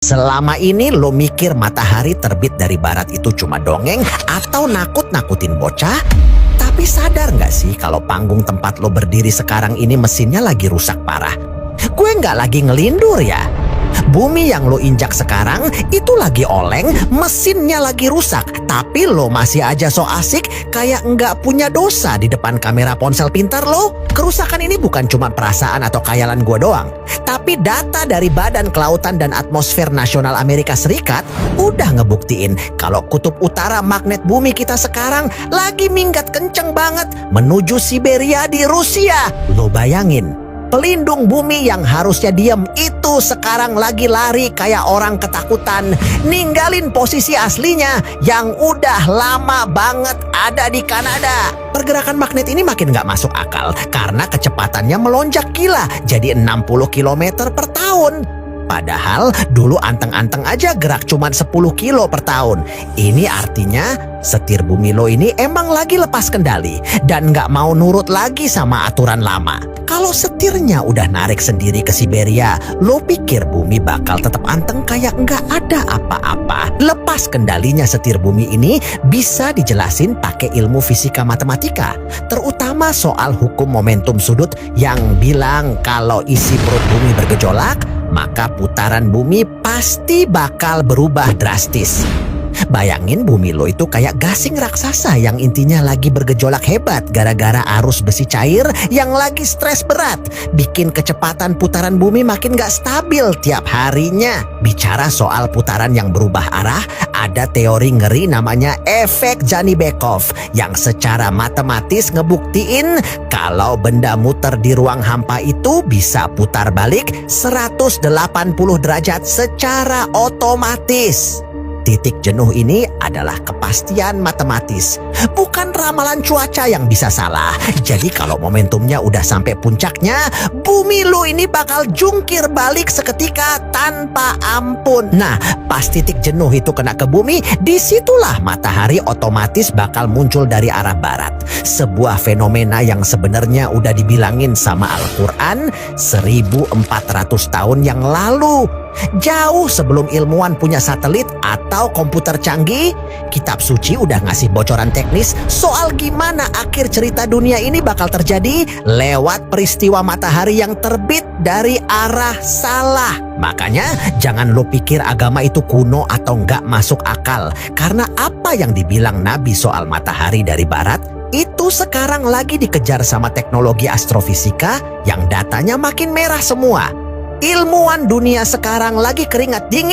Selama ini lo mikir matahari terbit dari barat itu cuma dongeng atau nakut-nakutin bocah? Tapi sadar nggak sih kalau panggung tempat lo berdiri sekarang ini mesinnya lagi rusak parah? Gue nggak lagi ngelindur ya. Bumi yang lo injak sekarang itu lagi oleng, mesinnya lagi rusak. Tapi lo masih aja so asik kayak nggak punya dosa di depan kamera ponsel pintar lo. Kerusakan ini bukan cuma perasaan atau khayalan gue doang. Tapi data dari Badan Kelautan dan Atmosfer Nasional Amerika Serikat udah ngebuktiin kalau kutub utara magnet bumi kita sekarang lagi minggat kenceng banget menuju Siberia di Rusia. Lo bayangin, pelindung bumi yang harusnya diem itu sekarang lagi lari kayak orang ketakutan, ninggalin posisi aslinya yang udah lama banget ada di Kanada. Pergerakan magnet ini makin gak masuk akal karena kecepatannya melonjak gila jadi 60 km per tahun. Padahal dulu anteng-anteng aja gerak cuma 10 kilo per tahun. Ini artinya setir bumi lo ini emang lagi lepas kendali dan gak mau nurut lagi sama aturan lama. Kalau setirnya udah narik sendiri ke Siberia, lo pikir bumi bakal tetap anteng kayak nggak ada apa-apa? Lepas kendalinya setir bumi ini bisa dijelasin pakai ilmu fisika matematika, terutama soal hukum momentum sudut yang bilang kalau isi perut bumi bergejolak, maka putaran bumi pasti bakal berubah drastis. Bayangin bumi lo itu kayak gasing raksasa yang intinya lagi bergejolak hebat gara-gara arus besi cair yang lagi stres berat. Bikin kecepatan putaran bumi makin gak stabil tiap harinya. Bicara soal putaran yang berubah arah, ada teori ngeri namanya efek Janibekov yang secara matematis ngebuktiin kalau benda muter di ruang hampa itu bisa putar balik 180 derajat secara otomatis. Titik jenuh ini adalah kepastian matematis, bukan ramalan cuaca yang bisa salah. Jadi kalau momentumnya udah sampai puncaknya, bumi lu ini bakal jungkir balik seketika tanpa ampun. Nah, pas titik jenuh itu kena ke bumi, disitulah matahari otomatis bakal muncul dari arah barat. Sebuah fenomena yang sebenarnya udah dibilangin sama Al-Quran 1400 tahun yang lalu. Jauh sebelum ilmuwan punya satelit atau komputer canggih, kitab suci udah ngasih bocoran teknis soal gimana akhir cerita dunia ini bakal terjadi lewat peristiwa matahari yang terbit dari arah salah. Makanya jangan lo pikir agama itu kuno atau nggak masuk akal, karena apa yang dibilang Nabi soal matahari dari barat itu sekarang lagi dikejar sama teknologi astrofisika yang datanya makin merah semua. Ilmuwan dunia sekarang lagi keringat dingin